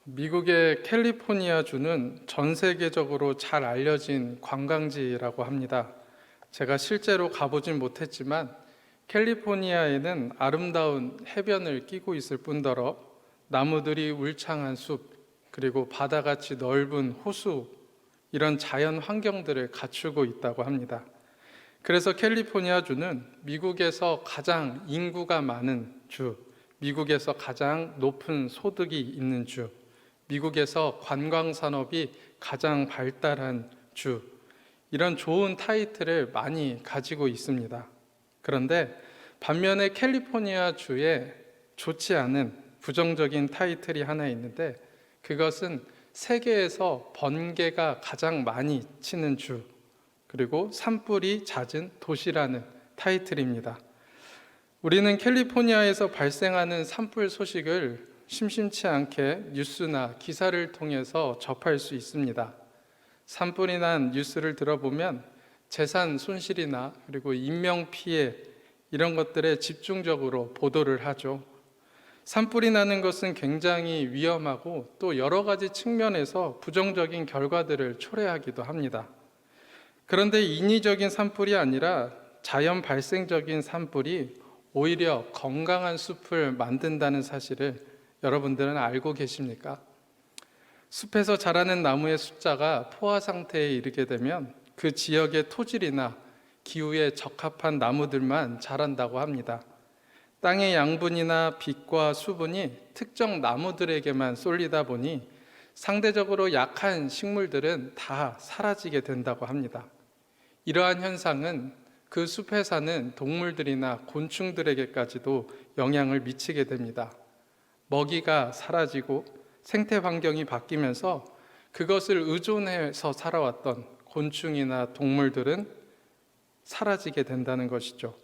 미국의 캘리포니아주는 전 세계적으로 잘 알려진 관광지라고 합니다. 제가 실제로 가보진 못했지만 캘리포니아에는 아름다운 해변을 끼고 있을 뿐더러 나무들이 울창한 숲, 그리고 바다같이 넓은 호수, 이런 자연 환경들을 갖추고 있다고 합니다. 그래서 캘리포니아주는 미국에서 가장 인구가 많은 주, 미국에서 가장 높은 소득이 있는 주, 미국에서 관광 산업이 가장 발달한 주, 이런 좋은 타이틀을 많이 가지고 있습니다. 그런데 반면에 캘리포니아 주에 좋지 않은 부정적인 타이틀이 하나 있는데, 그것은 세계에서 번개가 가장 많이 치는 주, 그리고 산불이 잦은 도시라는 타이틀입니다. 우리는 캘리포니아에서 발생하는 산불 소식을 심심치 않게 뉴스나 기사를 통해서 접할 수 있습니다. 산불이 난 뉴스를 들어보면 재산 손실이나 그리고 인명 피해, 이런 것들에 집중적으로 보도를 하죠. 산불이 나는 것은 굉장히 위험하고 또 여러 가지 측면에서 부정적인 결과들을 초래하기도 합니다. 그런데 인위적인 산불이 아니라 자연 발생적인 산불이 오히려 건강한 숲을 만든다는 사실을 여러분들은 알고 계십니까? 숲에서 자라는 나무의 숫자가 포화 상태에 이르게 되면 그 지역의 토질이나 기후에 적합한 나무들만 자란다고 합니다. 땅의 양분이나 빛과 수분이 특정 나무들에게만 쏠리다 보니 상대적으로 약한 식물들은 다 사라지게 된다고 합니다. 이러한 현상은 그 숲에 사는 동물들이나 곤충들에게까지도 영향을 미치게 됩니다. 먹이가 사라지고 생태 환경이 바뀌면서 그것을 의존해서 살아왔던 곤충이나 동물들은 사라지게 된다는 것이죠.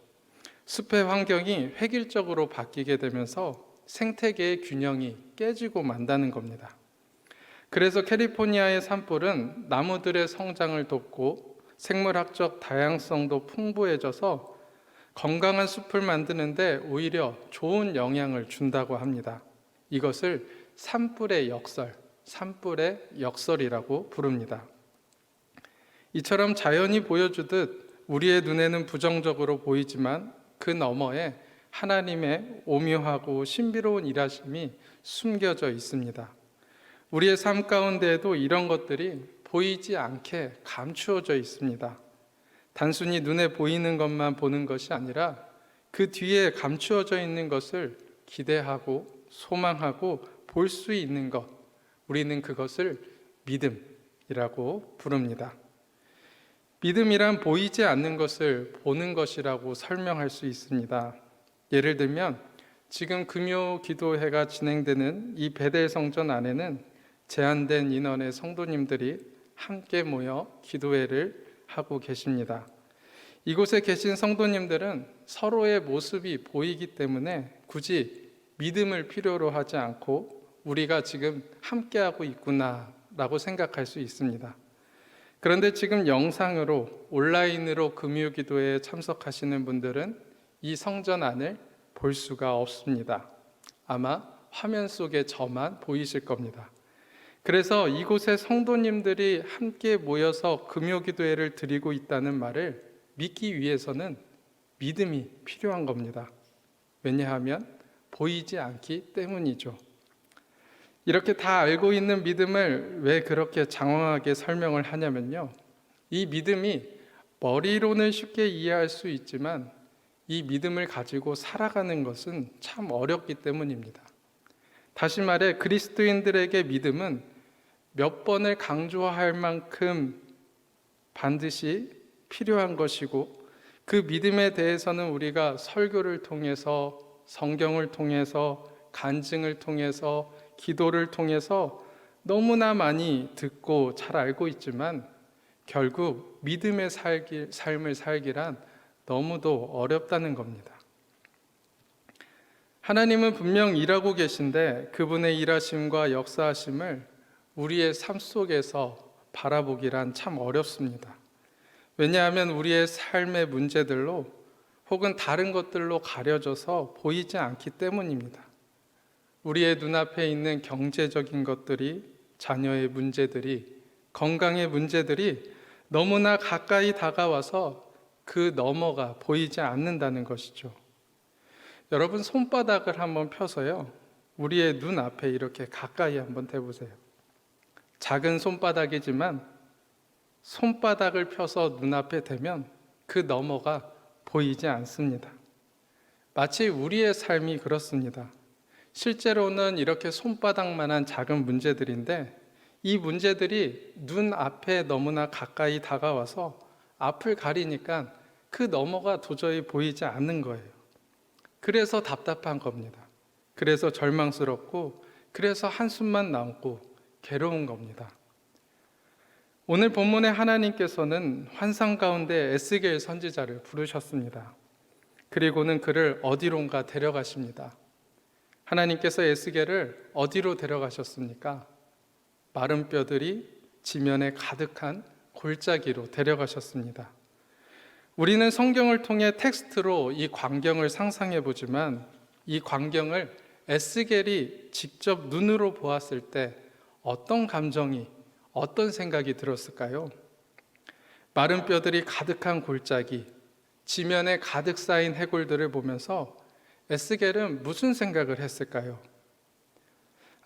숲의 환경이 획일적으로 바뀌게 되면서 생태계의 균형이 깨지고 만다는 겁니다. 그래서 캘리포니아의 산불은 나무들의 성장을 돕고 생물학적 다양성도 풍부해져서 건강한 숲을 만드는데 오히려 좋은 영향을 준다고 합니다. 이것을 산불의 역설, 산불의 역설이라고 부릅니다. 이처럼 자연이 보여주듯 우리의 눈에는 부정적으로 보이지만 그 너머에 하나님의 오묘하고 신비로운 일하심이 숨겨져 있습니다. 우리의 삶 가운데에도 이런 것들이 보이지 않게 감추어져 있습니다. 단순히 눈에 보이는 것만 보는 것이 아니라 그 뒤에 감추어져 있는 것을 기대하고 소망하고 볼 수 있는 것, 우리는 그것을 믿음이라고 부릅니다. 믿음이란 보이지 않는 것을 보는 것이라고 설명할 수 있습니다. 예를 들면 지금 금요 기도회가 진행되는 이 베델 성전 안에는 제한된 인원의 성도님들이 함께 모여 기도회를 하고 계십니다. 이곳에 계신 성도님들은 서로의 모습이 보이기 때문에 굳이 믿음을 필요로 하지 않고 우리가 지금 함께하고 있구나라고 생각할 수 있습니다. 그런데 지금 영상으로 온라인으로 금요 기도회에 참석하시는 분들은 이 성전 안을 볼 수가 없습니다. 아마 화면 속에 저만 보이실 겁니다. 그래서 이곳에 성도님들이 함께 모여서 금요 기도회를 드리고 있다는 말을 믿기 위해서는 믿음이 필요한 겁니다. 왜냐하면 보이지 않기 때문이죠. 이렇게 다 알고 있는 믿음을 왜 그렇게 장황하게 설명을 하냐면요, 이 믿음이 머리로는 쉽게 이해할 수 있지만 이 믿음을 가지고 살아가는 것은 참 어렵기 때문입니다. 다시 말해 그리스도인들에게 믿음은 몇 번을 강조할 만큼 반드시 필요한 것이고, 그 믿음에 대해서는 우리가 설교를 통해서, 성경을 통해서, 간증을 통해서, 기도를 통해서 너무나 많이 듣고 잘 알고 있지만 결국 믿음의 삶을 살기란 너무도 어렵다는 겁니다. 하나님은 분명 일하고 계신데 그분의 일하심과 역사하심을 우리의 삶 속에서 바라보기란 참 어렵습니다. 왜냐하면 우리의 삶의 문제들로 혹은 다른 것들로 가려져서 보이지 않기 때문입니다. 우리의 눈앞에 있는 경제적인 것들이, 자녀의 문제들이, 건강의 문제들이 너무나 가까이 다가와서 그 너머가 보이지 않는다는 것이죠. 여러분, 손바닥을 한번 펴서요, 우리의 눈앞에 이렇게 가까이 한번 대보세요. 작은 손바닥이지만 손바닥을 펴서 눈앞에 대면 그 너머가 보이지 않습니다. 마치 우리의 삶이 그렇습니다. 실제로는 이렇게 손바닥만한 작은 문제들인데 이 문제들이 눈앞에 너무나 가까이 다가와서 앞을 가리니까 그 너머가 도저히 보이지 않는 거예요. 그래서 답답한 겁니다. 그래서 절망스럽고, 그래서 한숨만 남고 괴로운 겁니다. 오늘 본문에 하나님께서는 환상 가운데 에스겔 선지자를 부르셨습니다. 그리고는 그를 어디론가 데려가십니다. 하나님께서 에스겔을 어디로 데려가셨습니까? 마른 뼈들이 지면에 가득한 골짜기로 데려가셨습니다. 우리는 성경을 통해 텍스트로 이 광경을 상상해 보지만 이 광경을 에스겔이 직접 눈으로 보았을 때 어떤 감정이, 어떤 생각이 들었을까요? 마른 뼈들이 가득한 골짜기, 지면에 가득 쌓인 해골들을 보면서 에스겔은 무슨 생각을 했을까요?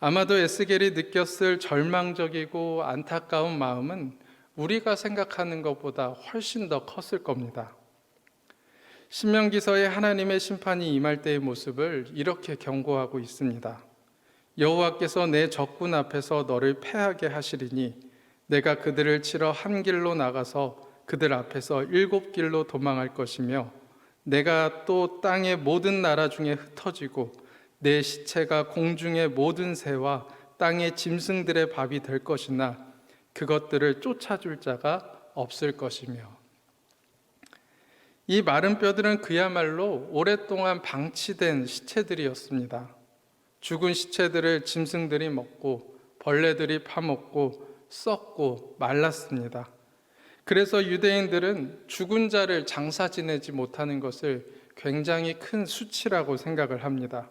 아마도 에스겔이 느꼈을 절망적이고 안타까운 마음은 우리가 생각하는 것보다 훨씬 더 컸을 겁니다. 신명기서에 하나님의 심판이 임할 때의 모습을 이렇게 경고하고 있습니다. 여호와께서 내 적군 앞에서 너를 패하게 하시리니 내가 그들을 치러 한 길로 나가서 그들 앞에서 7길로 도망할 것이며 내가 또 땅의 모든 나라 중에 흩어지고 내 시체가 공중의 모든 새와 땅의 짐승들의 밥이 될 것이나 그것들을 쫓아줄 자가 없을 것이며. 이 마른 뼈들은 그야말로 오랫동안 방치된 시체들이었습니다. 죽은 시체들을 짐승들이 먹고 벌레들이 파먹고 썩고 말랐습니다. 그래서 유대인들은 죽은 자를 장사 지내지 못하는 것을 굉장히 큰 수치라고 생각을 합니다.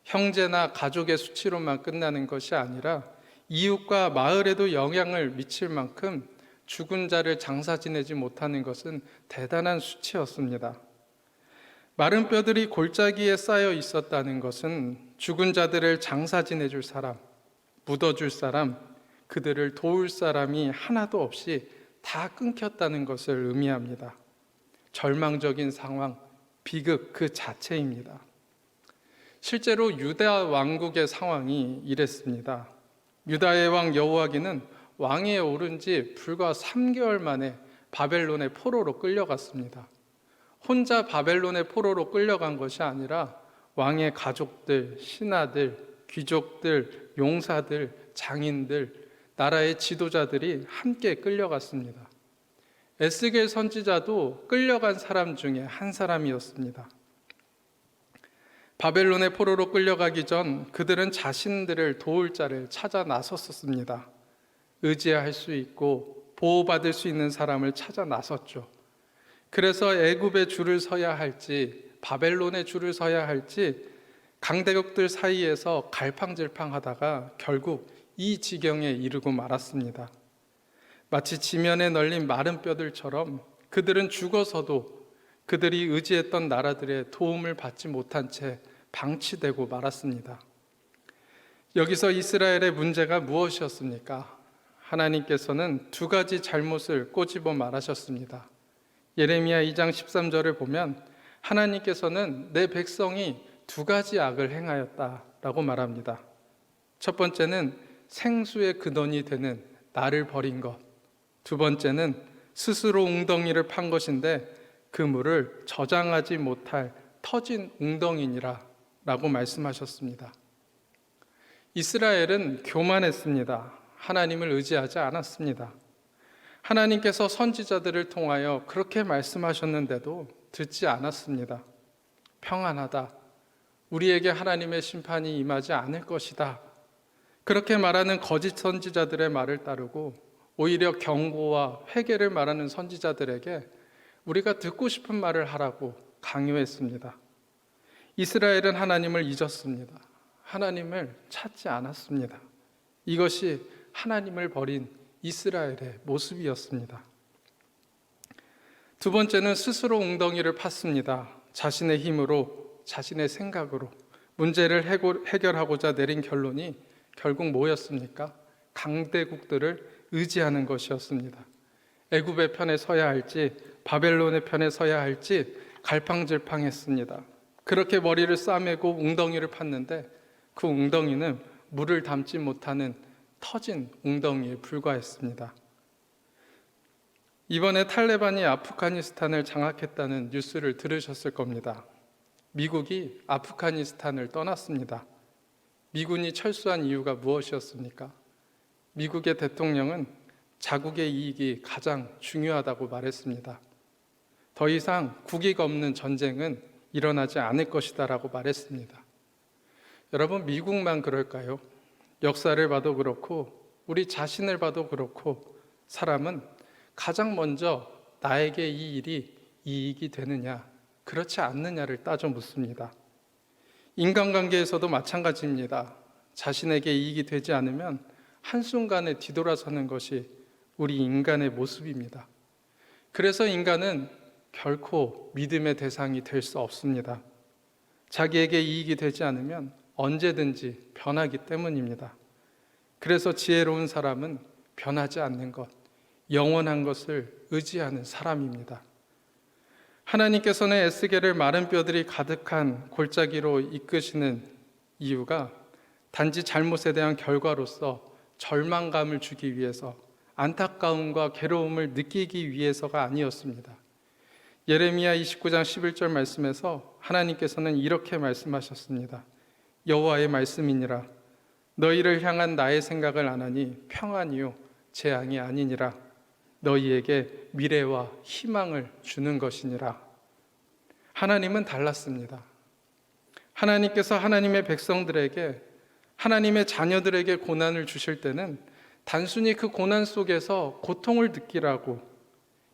형제나 가족의 수치로만 끝나는 것이 아니라 이웃과 마을에도 영향을 미칠 만큼 죽은 자를 장사 지내지 못하는 것은 대단한 수치였습니다. 마른 뼈들이 골짜기에 쌓여 있었다는 것은 죽은 자들을 장사 지내줄 사람, 묻어줄 사람, 그들을 도울 사람이 하나도 없이 다 끊겼다는 것을 의미합니다. 절망적인 상황, 비극 그 자체입니다. 실제로 유다 왕국의 상황이 이랬습니다. 유다의 왕 여호와기는 왕위에 오른 지 불과 3개월 만에 바벨론의 포로로 끌려갔습니다. 혼자 바벨론의 포로로 끌려간 것이 아니라 왕의 가족들, 신하들, 귀족들, 용사들, 장인들, 나라의 지도자들이 함께 끌려갔습니다. 에스겔 선지자도 끌려간 사람 중에 한 사람이었습니다. 바벨론의 포로로 끌려가기 전 그들은 자신들을 도울 자를 찾아 나섰습니다. 의지할 수 있고 보호받을 수 있는 사람을 찾아 나섰죠. 그래서 애굽의 줄을 서야 할지 바벨론의 줄을 서야 할지 강대국들 사이에서 갈팡질팡하다가 결국 이 지경에 이르고 말았습니다. 마치 지면에 널린 마른 뼈들처럼 그들은 죽어서도 그들이 의지했던 나라들의 도움을 받지 못한 채 방치되고 말았습니다. 여기서 이스라엘의 문제가 무엇이었습니까? 하나님께서는 두 가지 잘못을 꼬집어 말하셨습니다. 예레미야 2장 13절을 보면 하나님께서는 내 백성이 두 가지 악을 행하였다라고 말합니다. 첫 번째는 생수의 근원이 되는 나를 버린 것, 두 번째는 스스로 웅덩이를 판 것인데 그 물을 저장하지 못할 터진 웅덩이니라 라고 말씀하셨습니다. 이스라엘은 교만했습니다. 하나님을 의지하지 않았습니다. 하나님께서 선지자들을 통하여 그렇게 말씀하셨는데도 듣지 않았습니다. 평안하다. 우리에게 하나님의 심판이 임하지 않을 것이다. 그렇게 말하는 거짓 선지자들의 말을 따르고 오히려 경고와 회개를 말하는 선지자들에게 우리가 듣고 싶은 말을 하라고 강요했습니다. 이스라엘은 하나님을 잊었습니다. 하나님을 찾지 않았습니다. 이것이 하나님을 버린 이스라엘의 모습이었습니다. 두 번째는 스스로 웅덩이를 팠습니다. 자신의 힘으로, 자신의 생각으로 문제를 해결하고자 내린 결론이 결국 뭐였습니까? 강대국들을 의지하는 것이었습니다. 애굽의 편에 서야 할지 바벨론의 편에 서야 할지 갈팡질팡했습니다. 그렇게 머리를 싸매고 웅덩이를 팠는데 그 웅덩이는 물을 담지 못하는 터진 웅덩이에 불과했습니다. 이번에 탈레반이 아프가니스탄을 장악했다는 뉴스를 들으셨을 겁니다. 미국이 아프가니스탄을 떠났습니다. 미군이 철수한 이유가 무엇이었습니까? 미국의 대통령은 자국의 이익이 가장 중요하다고 말했습니다. 더 이상 국익 없는 전쟁은 일어나지 않을 것이다라고 말했습니다. 여러분, 미국만 그럴까요? 역사를 봐도 그렇고 우리 자신을 봐도 그렇고 사람은 가장 먼저 나에게 이 일이 이익이 되느냐, 그렇지 않느냐를 따져 묻습니다. 인간관계에서도 마찬가지입니다. 자신에게 이익이 되지 않으면 한순간에 뒤돌아서는 것이 우리 인간의 모습입니다. 그래서 인간은 결코 믿음의 대상이 될 수 없습니다. 자기에게 이익이 되지 않으면 언제든지 변하기 때문입니다. 그래서 지혜로운 사람은 변하지 않는 것, 영원한 것을 의지하는 사람입니다. 하나님께서는 에스겔을 마른 뼈들이 가득한 골짜기로 이끄시는 이유가 단지 잘못에 대한 결과로서 절망감을 주기 위해서, 안타까움과 괴로움을 느끼기 위해서가 아니었습니다. 예레미야 29장 11절 말씀에서 하나님께서는 이렇게 말씀하셨습니다. 여호와의 말씀이니라. 너희를 향한 나의 생각을 안 하니 평안이요 재앙이 아니니라. 너희에게 미래와 희망을 주는 것이니라. 하나님은 달랐습니다. 하나님께서 하나님의 백성들에게, 하나님의 자녀들에게 고난을 주실 때는 단순히 그 고난 속에서 고통을 느끼라고,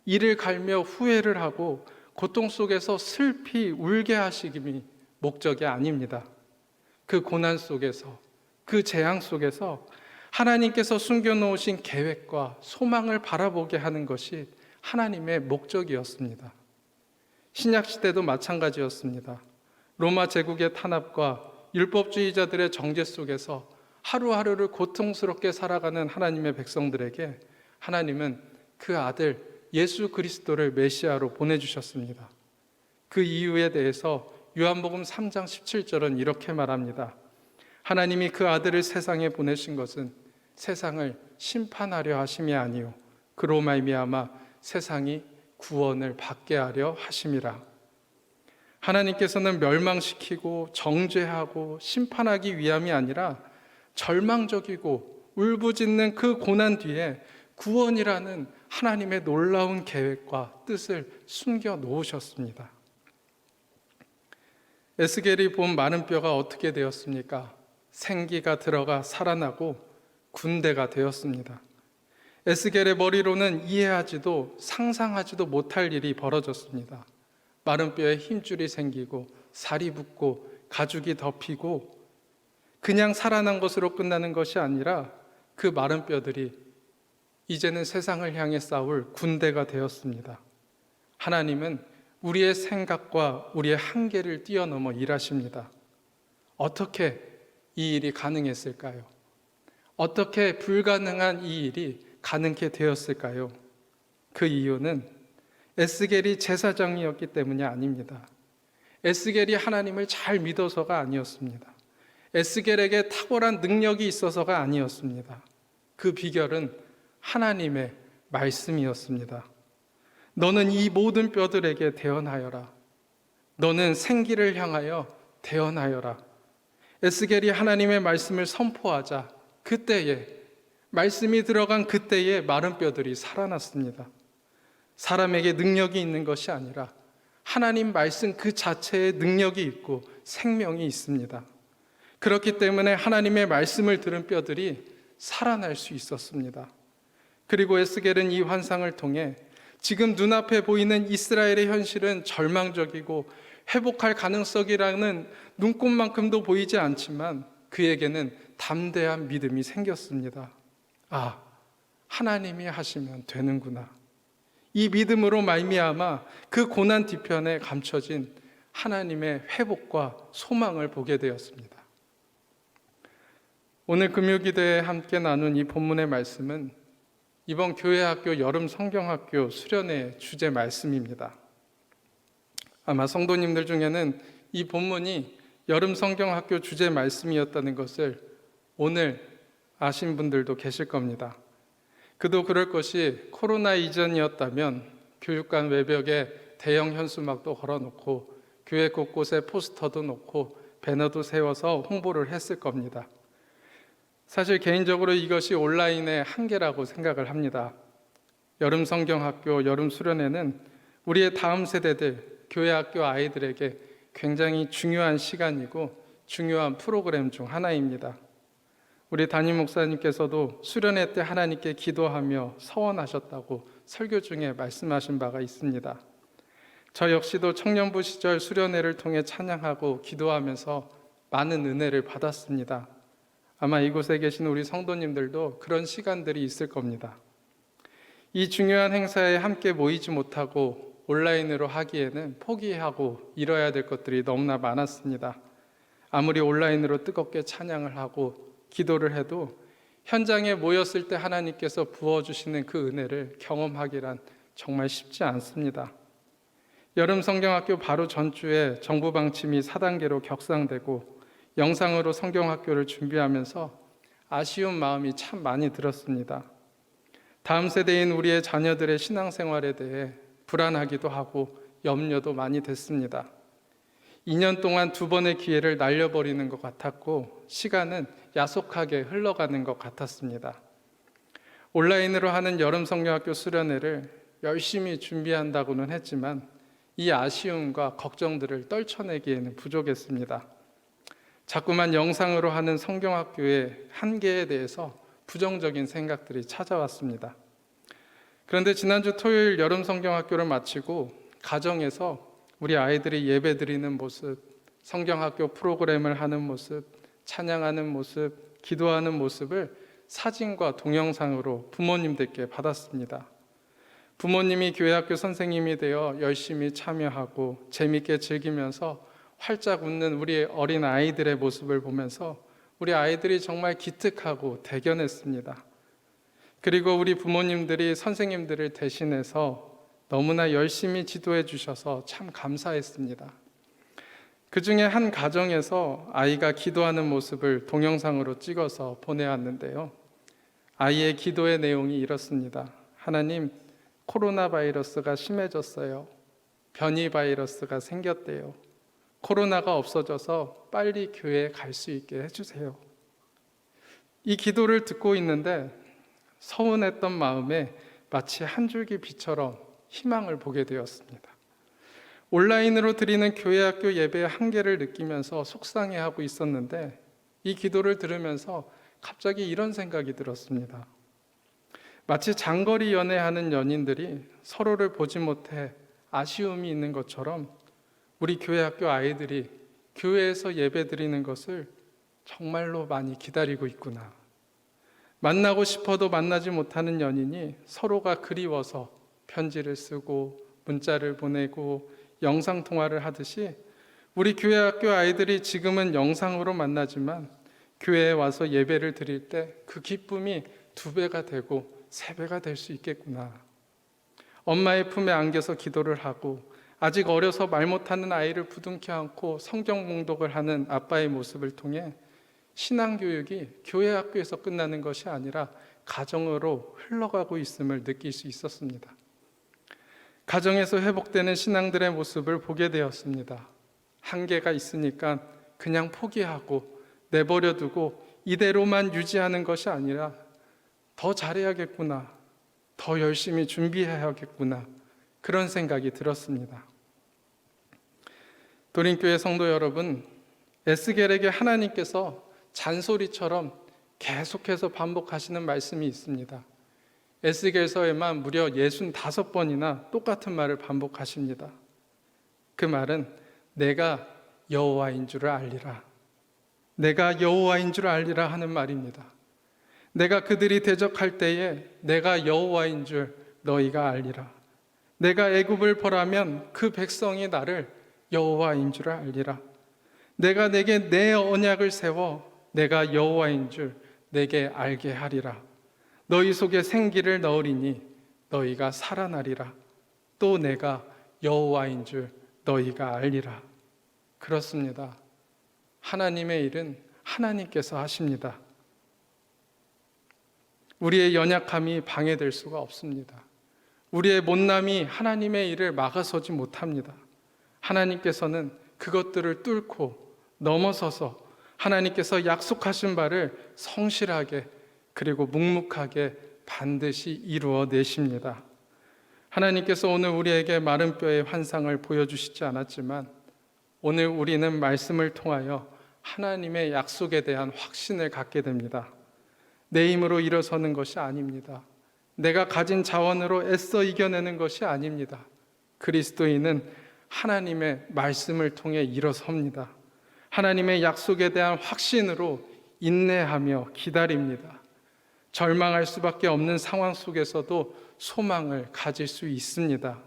이를 갈며 후회를 하고 고통 속에서 슬피 울게 하시기 목적이 아닙니다. 그 고난 속에서, 그 재앙 속에서 하나님께서 숨겨놓으신 계획과 소망을 바라보게 하는 것이 하나님의 목적이었습니다. 신약시대도 마찬가지였습니다. 로마 제국의 탄압과 율법주의자들의 정죄 속에서 하루하루를 고통스럽게 살아가는 하나님의 백성들에게 하나님은 그 아들 예수 그리스도를 메시아로 보내주셨습니다. 그 이유에 대해서 요한복음 3장 17절은 이렇게 말합니다. 하나님이 그 아들을 세상에 보내신 것은 세상을 심판하려 하심이 아니요 그로 말미암아 세상이 구원을 받게 하려 하심이라. 하나님께서는 멸망시키고 정죄하고 심판하기 위함이 아니라 절망적이고 울부짖는 그 고난 뒤에 구원이라는 하나님의 놀라운 계획과 뜻을 숨겨 놓으셨습니다. 에스겔이 본 마른 뼈가 어떻게 되었습니까? 생기가 들어가 살아나고 군대가 되었습니다. 에스겔의 머리로는 이해하지도 상상하지도 못할 일이 벌어졌습니다. 마른 뼈에 힘줄이 생기고 살이 붙고 가죽이 덮이고 그냥 살아난 것으로 끝나는 것이 아니라 그 마른 뼈들이 이제는 세상을 향해 싸울 군대가 되었습니다. 하나님은 우리의 생각과 우리의 한계를 뛰어넘어 일하십니다. 어떻게 이 일이 가능했을까요? 어떻게 불가능한 이 일이 가능케 되었을까요? 그 이유는 에스겔이 제사장이었기 때문이 아닙니다. 에스겔이 하나님을 잘 믿어서가 아니었습니다. 에스겔에게 탁월한 능력이 있어서가 아니었습니다. 그 비결은 하나님의 말씀이었습니다. 너는 이 모든 뼈들에게 대언하여라. 너는 생기를 향하여 대언하여라. 에스겔이 하나님의 말씀을 선포하자 그때에, 말씀이 들어간 그때에 마른 뼈들이 살아났습니다. 사람에게 능력이 있는 것이 아니라 하나님 말씀 그 자체에 능력이 있고 생명이 있습니다. 그렇기 때문에 하나님의 말씀을 들은 뼈들이 살아날 수 있었습니다. 그리고 에스겔은 이 환상을 통해 지금 눈앞에 보이는 이스라엘의 현실은 절망적이고 회복할 가능성이라는 눈꼽만큼도 보이지 않지만 그에게는 담대한 믿음이 생겼습니다. 아, 하나님이 하시면 되는구나. 이 믿음으로 말미암아 그 고난 뒤편에 감춰진 하나님의 회복과 소망을 보게 되었습니다. 오늘 금요기도에 함께 나눈 이 본문의 말씀은 이번 교회학교 여름 성경학교 수련회 주제 말씀입니다. 아마 성도님들 중에는 이 본문이 여름 성경학교 주제 말씀이었다는 것을 오늘 아신 분들도 계실 겁니다. 그도 그럴 것이 코로나 이전이었다면 교육관 외벽에 대형 현수막도 걸어놓고 교회 곳곳에 포스터도 놓고 배너도 세워서 홍보를 했을 겁니다. 사실 개인적으로 이것이 온라인의 한계라고 생각을 합니다. 여름 성경학교 여름 수련회는 우리의 다음 세대들, 교회 학교 아이들에게 굉장히 중요한 시간이고 중요한 프로그램 중 하나입니다. 우리 담임 목사님께서도 수련회 때 하나님께 기도하며 서원하셨다고 설교 중에 말씀하신 바가 있습니다. 저 역시도 청년부 시절 수련회를 통해 찬양하고 기도하면서 많은 은혜를 받았습니다. 아마 이곳에 계신 우리 성도님들도 그런 시간들이 있을 겁니다. 이 중요한 행사에 함께 모이지 못하고 온라인으로 하기에는 포기하고 이뤄야 될 것들이 너무나 많았습니다. 아무리 온라인으로 뜨겁게 찬양을 하고 기도를 해도 현장에 모였을 때 하나님께서 부어주시는 그 은혜를 경험하기란 정말 쉽지 않습니다. 여름 성경학교 바로 전주에 정부 방침이 4단계로 격상되고 영상으로 성경학교를 준비하면서 아쉬운 마음이 참 많이 들었습니다. 다음 세대인 우리의 자녀들의 신앙생활에 대해 불안하기도 하고 염려도 많이 됐습니다. 2년 동안 2번의 기회를 날려버리는 것 같았고 시간은 야속하게 흘러가는 것 같았습니다. 온라인으로 하는 여름 성경학교 수련회를 열심히 준비한다고는 했지만 이 아쉬움과 걱정들을 떨쳐내기에는 부족했습니다. 자꾸만 영상으로 하는 성경학교의 한계에 대해서 부정적인 생각들이 찾아왔습니다. 그런데 지난주 토요일 여름 성경학교를 마치고 가정에서 우리 아이들이 예배 드리는 모습, 성경학교 프로그램을 하는 모습, 찬양하는 모습, 기도하는 모습을 사진과 동영상으로 부모님들께 받았습니다. 부모님이 교회학교 선생님이 되어 열심히 참여하고 재밌게 즐기면서 활짝 웃는 우리 어린 아이들의 모습을 보면서 우리 아이들이 정말 기특하고 대견했습니다. 그리고 우리 부모님들이 선생님들을 대신해서 너무나 열심히 지도해 주셔서 참 감사했습니다. 그 중에 한 가정에서 아이가 기도하는 모습을 동영상으로 찍어서 보내왔는데요. 아이의 기도의 내용이 이렇습니다. 하나님, 코로나 바이러스가 심해졌어요. 변이 바이러스가 생겼대요. 코로나가 없어져서 빨리 교회에 갈 수 있게 해주세요. 이 기도를 듣고 있는데 서운했던 마음에 마치 한 줄기 빛처럼 희망을 보게 되었습니다. 온라인으로 드리는 교회학교 예배의 한계를 느끼면서 속상해하고 있었는데 이 기도를 들으면서 갑자기 이런 생각이 들었습니다. 마치 장거리 연애하는 연인들이 서로를 보지 못해 아쉬움이 있는 것처럼 우리 교회학교 아이들이 교회에서 예배 드리는 것을 정말로 많이 기다리고 있구나. 만나고 싶어도 만나지 못하는 연인이 서로가 그리워서 편지를 쓰고 문자를 보내고 영상통화를 하듯이 우리 교회학교 아이들이 지금은 영상으로 만나지만 교회에 와서 예배를 드릴 때 그 기쁨이 2배가 되고 3배가 될 수 있겠구나. 엄마의 품에 안겨서 기도를 하고 아직 어려서 말 못하는 아이를 부둥켜 안고 성경 봉독을 하는 아빠의 모습을 통해 신앙교육이 교회 학교에서 끝나는 것이 아니라 가정으로 흘러가고 있음을 느낄 수 있었습니다. 가정에서 회복되는 신앙들의 모습을 보게 되었습니다. 한계가 있으니까 그냥 포기하고 내버려 두고 이대로만 유지하는 것이 아니라 더 잘해야겠구나, 더 열심히 준비해야겠구나, 그런 생각이 들었습니다. 도림교회 성도 여러분, 에스겔에게 하나님께서 잔소리처럼 계속해서 반복하시는 말씀이 있습니다. 에스겔서에만 무려 65번이나 똑같은 말을 반복하십니다. 그 말은 내가 여호와인 줄을 알리라. 내가 여호와인 줄 알리라 하는 말입니다. 내가 그들이 대적할 때에 내가 여호와인 줄 너희가 알리라. 내가 애굽을 벌하면 그 백성이 나를 여호와인 줄 알리라. 내가 내게 내 언약을 세워 내가 여호와인 줄 내게 알게 하리라. 너희 속에 생기를 넣으리니 너희가 살아나리라. 또 내가 여호와인 줄 너희가 알리라. 그렇습니다. 하나님의 일은 하나님께서 하십니다. 우리의 연약함이 방해될 수가 없습니다. 우리의 못남이 하나님의 일을 막아서지 못합니다. 하나님께서는 그것들을 뚫고 넘어서서 하나님께서 약속하신 바를 성실하게 그리고 묵묵하게 반드시 이루어내십니다. 하나님께서 오늘 우리에게 마른 뼈의 환상을 보여주시지 않았지만 오늘 우리는 말씀을 통하여 하나님의 약속에 대한 확신을 갖게 됩니다. 내 힘으로 일어서는 것이 아닙니다. 내가 가진 자원으로 애써 이겨내는 것이 아닙니다. 그리스도인은 하나님의 말씀을 통해 일어섭니다. 하나님의 약속에 대한 확신으로 인내하며 기다립니다. 절망할 수밖에 없는 상황 속에서도 소망을 가질 수 있습니다.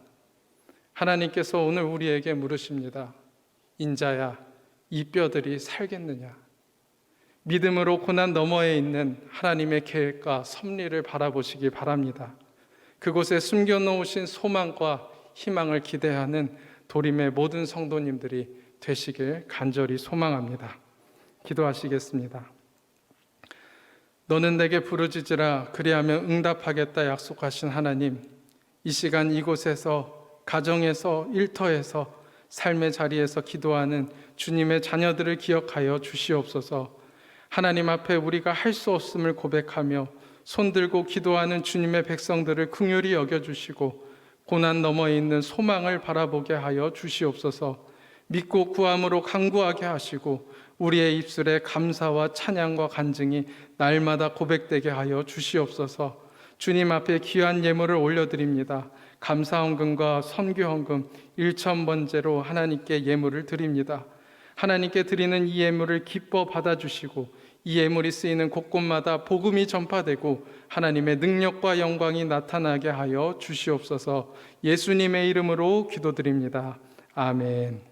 하나님께서 오늘 우리에게 물으십니다. 인자야, 이 뼈들이 살겠느냐? 믿음으로 고난 너머에 있는 하나님의 계획과 섭리를 바라보시기 바랍니다. 그곳에 숨겨놓으신 소망과 희망을 기대하는 도림의 모든 성도님들이 되시길 간절히 소망합니다. 기도하시겠습니다. 너는 내게 부르짖으라 그리하면 응답하겠다 약속하신 하나님, 이 시간 이곳에서 가정에서 일터에서 삶의 자리에서 기도하는 주님의 자녀들을 기억하여 주시옵소서. 하나님 앞에 우리가 할 수 없음을 고백하며 손들고 기도하는 주님의 백성들을 긍휼히 여겨주시고 고난 너머에 있는 소망을 바라보게 하여 주시옵소서. 믿고 구함으로 강구하게 하시고 우리의 입술에 감사와 찬양과 간증이 날마다 고백되게 하여 주시옵소서. 주님 앞에 귀한 예물을 올려드립니다. 감사헌금과 선교헌금 1,000번째로 하나님께 예물을 드립니다. 하나님께 드리는 이 예물을 기뻐 받아주시고 이 예물이 쓰이는 곳곳마다 복음이 전파되고 하나님의 능력과 영광이 나타나게 하여 주시옵소서. 예수님의 이름으로 기도드립니다. 아멘.